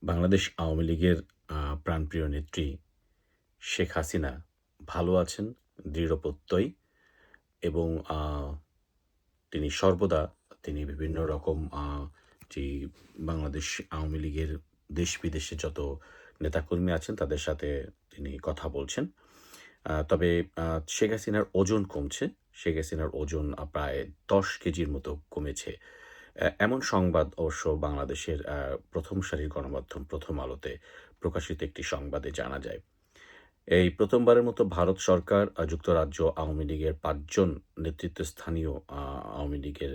বাংলাদেশ আওয়ামী লীগের প্রাণপ্রিয় নেত্রী শেখ হাসিনা ভালো আছেন, দৃঢ়প্রত্যয়ী এবং তিনি সর্বদা তিনি বিভিন্ন রকম যেই বাংলাদেশ আওয়ামী লীগের দেশ-বিদেশে যত নেতাকর্মী আছেন তাদের সাথে তিনি কথা বলছেন। তবে শেখ হাসিনার ওজন কমছে। শেখ হাসিনার ওজন প্রায় ১০ কেজির মতো কমেছে। এমন সংবাদ অবশ্য বাংলাদেশের ১ম সারির গণমাধ্যম 'প্রথম আলো'তে প্রকাশিত একটি সংবাদে জানা যায়। এই ১ম বারের মতো ভারত সরকার, যুক্তরাজ্য আওয়ামী লীগের ৫ জন নেতৃত্বস্থানীয় আওয়ামী লীগের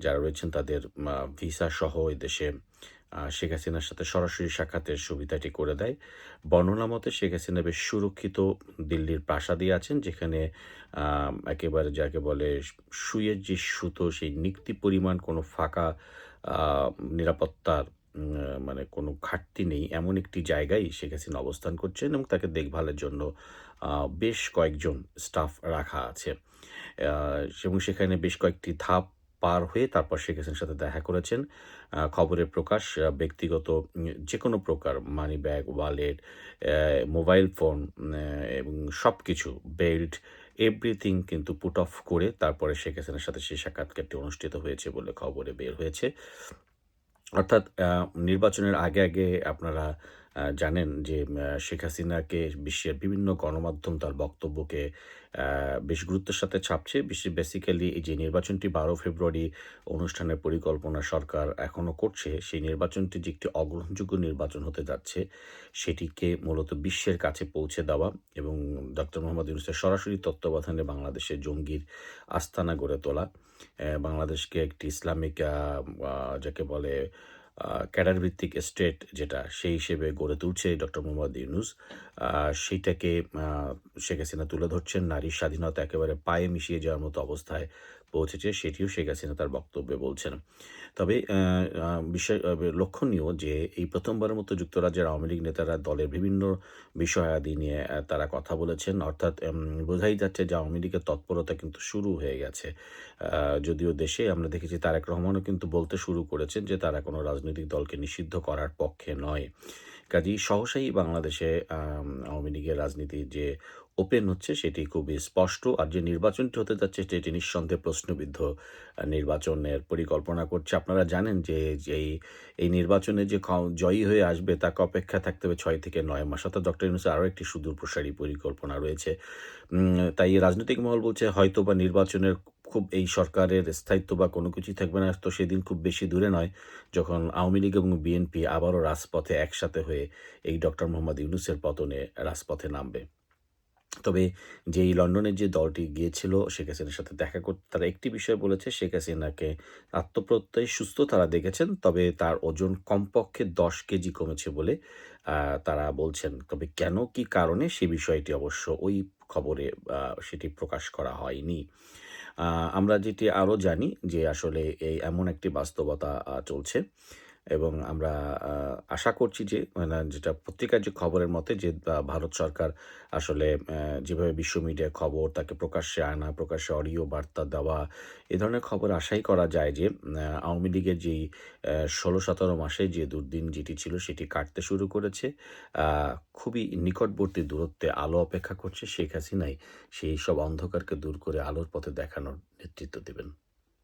যারা রয়েছেন তাদের ভিসা সহ এদেশে শেখ হাসিনার সাথে সরাসরি সাক্ষাতের সুবিধাটি করে দেয়। বর্ণনা মতে শেখ হাসিনা বেশ সুরক্ষিত দিল্লির প্রাসাদে আছেন, যেখানে একেবারে যাকে বলে সুইয়ের যে সুতো সেই নিক্তি পরিমাণ কোনো ফাঁকা আ নিরাপত্তার মানে কোনো ঘাটতি নেই, এমন একটি জায়গায় শেখ হাসিনা অবস্থান করছেন এবং তাকে দেখভালের জন্য আ বেশ কয়েকজন স্টাফ রাখা আছে। আ এবং সেখানে বেশ কয়েকটি ধাপ পার হয়ে তারপর শেখ হাসিনার সাথে দেখা করেছেন। খবরে প্রকাশ ব্যক্তিগত যেকোনো প্রকার মানিব্যাগ, ওয়ালেট, মোবাইল ফোন এবং সবকিছু বেল্ট এভরিথিং কিন্তু পুট অফ করে তারপরে শেখ হাসিনার সাথে সেই সাক্ষাৎকারটি অনুষ্ঠিত হয়েছে বলে খবরে বের হয়েছে। অর্থাৎ নির্বাচনের আগে আপনারা জানেন যে শেখ হাসিনাকে বিশ্বের বিভিন্ন গণমাধ্যম তার বক্তব্যকে বেশ গুরুত্বের সাথে ছাপছে। বেসিক্যালি এই যে নির্বাচনটি ১২ ফেব্রুয়ারি অনুষ্ঠানের পরিকল্পনা সরকার এখনো করছে, সেই নির্বাচনটি যে একটি অগ্রহণযোগ্য নির্বাচন হতে যাচ্ছে, সেটিকে মূলত বিশ্বের কাছে পৌঁছে দেওয়া এবং ডক্টর মোহাম্মদ ইউনূসের সরাসরি তত্ত্বাবধানে বাংলাদেশে জঙ্গির আস্তানা গড়ে তোলা। বাংলাদেশকে একটি ইসলামিক আ যাকে বলে ক্যাডার ভিত্তিক স্টেট যেটা, সেই হিসেবে গড়ে তুলছে ডক্টর মোহাম্মদ ইউনূস। আ সেইটাকে আ শেখ হাসিনা তুলে ধরছেন। নারীর স্বাধীনতা একেবারে পায়ে মিশিয়ে যাওয়ার মতো অবস্থায় পৌঁছেছে, সেটিও শেখ হাসিনা তার বক্তব্যে বলছেন। তবে বিষয় লক্ষণীয় যে এই ১ম বারের মতো যুক্তরাজ্যের আওয়ামী লীগ নেতারা দলের বিভিন্ন বিষয়াদি নিয়ে তারা কথা বলেছেন। অর্থাৎ বোঝাই যাচ্ছে যে আওয়ামী লীগের তৎপরতা কিন্তু শুরু হয়ে গেছে। যদিও দেশে আমরা দেখেছি তারেক রহমানও কিন্তু বলতে শুরু করেছেন যে তারা কোনো রাজনৈতিক দলকে নিষিদ্ধ করার পক্ষে নয়। কাজেই সহসাই বাংলাদেশে আওয়ামী লীগের রাজনীতি যে ওপেন হচ্ছে সেটি খুবই স্পষ্ট। আর যে নির্বাচনটি হতে যাচ্ছে সেটি নিঃসন্দেহে প্রশ্নবিদ্ধ নির্বাচনের পরিকল্পনা করছে। আপনারা জানেন যে এই নির্বাচনে যে জয়ী হয়ে আসবে তাকে অপেক্ষায় থাকতে হবে ৬ থেকে ৯ মাস। অর্থাৎ ডক্টর ইউনূসের আরও একটি সুদূরপ্রসারী পরিকল্পনা রয়েছে। তাই রাজনৈতিক মহল বলছে হয়তোবা নির্বাচনের খুব এই সরকারের স্থায়িত্ব বা কোনো কিছুই থাকবে না, তো সেদিন খুব বেশি দূরে নয় যখন আওয়ামী লীগ এবং বিএনপি আবারও রাজপথে একসাথে হয়ে এই ডক্টর মোহাম্মদ ইউনূসের পতনে রাজপথে নামবে। তবে যেই লন্ডনের যে দলটি গিয়েছিল শেখ হাসিনার সাথে দেখা করতে, তারা একটি বিষয় বলেছে, শেখ হাসিনাকে আত্মপ্রত্যয়ী সুস্থ তারা দেখেছেন। তবে তার ওজন কমপক্ষে ১০ কেজি কমেছে বলে আ তারা বলছেন। তবে কেন, কি কারণে সে বিষয়টি অবশ্য ওই খবরে সেটি প্রকাশ করা হয়নি। আ আমরা যেটি আরো জানি যে আসলে এই এমন একটি বাস্তবতা চলছে এবং আমরা আ আশা করছি যে মানে যেটা পত্রিকার যে খবরের মতে যে ভারত সরকার আসলে যেভাবে বিশ্ব মিডিয়ায় খবর তাকে প্রকাশ্যে আনা, প্রকাশ্যে অডিও বার্তা দেওয়া, এ ধরনের খবর আশাই করা যায় যে আওয়ামী লীগের যেই ১৬-১৭ মাসে যে দুর্দিন যেটি ছিল সেটি কাটতে শুরু করেছে। আ খুবই নিকটবর্তী দূরত্বে আলো অপেক্ষা করছে। শেখ হাসিনাই সেই সব অন্ধকারকে দূর করে আলোর পথে দেখানোর নেতৃত্ব দিবেন।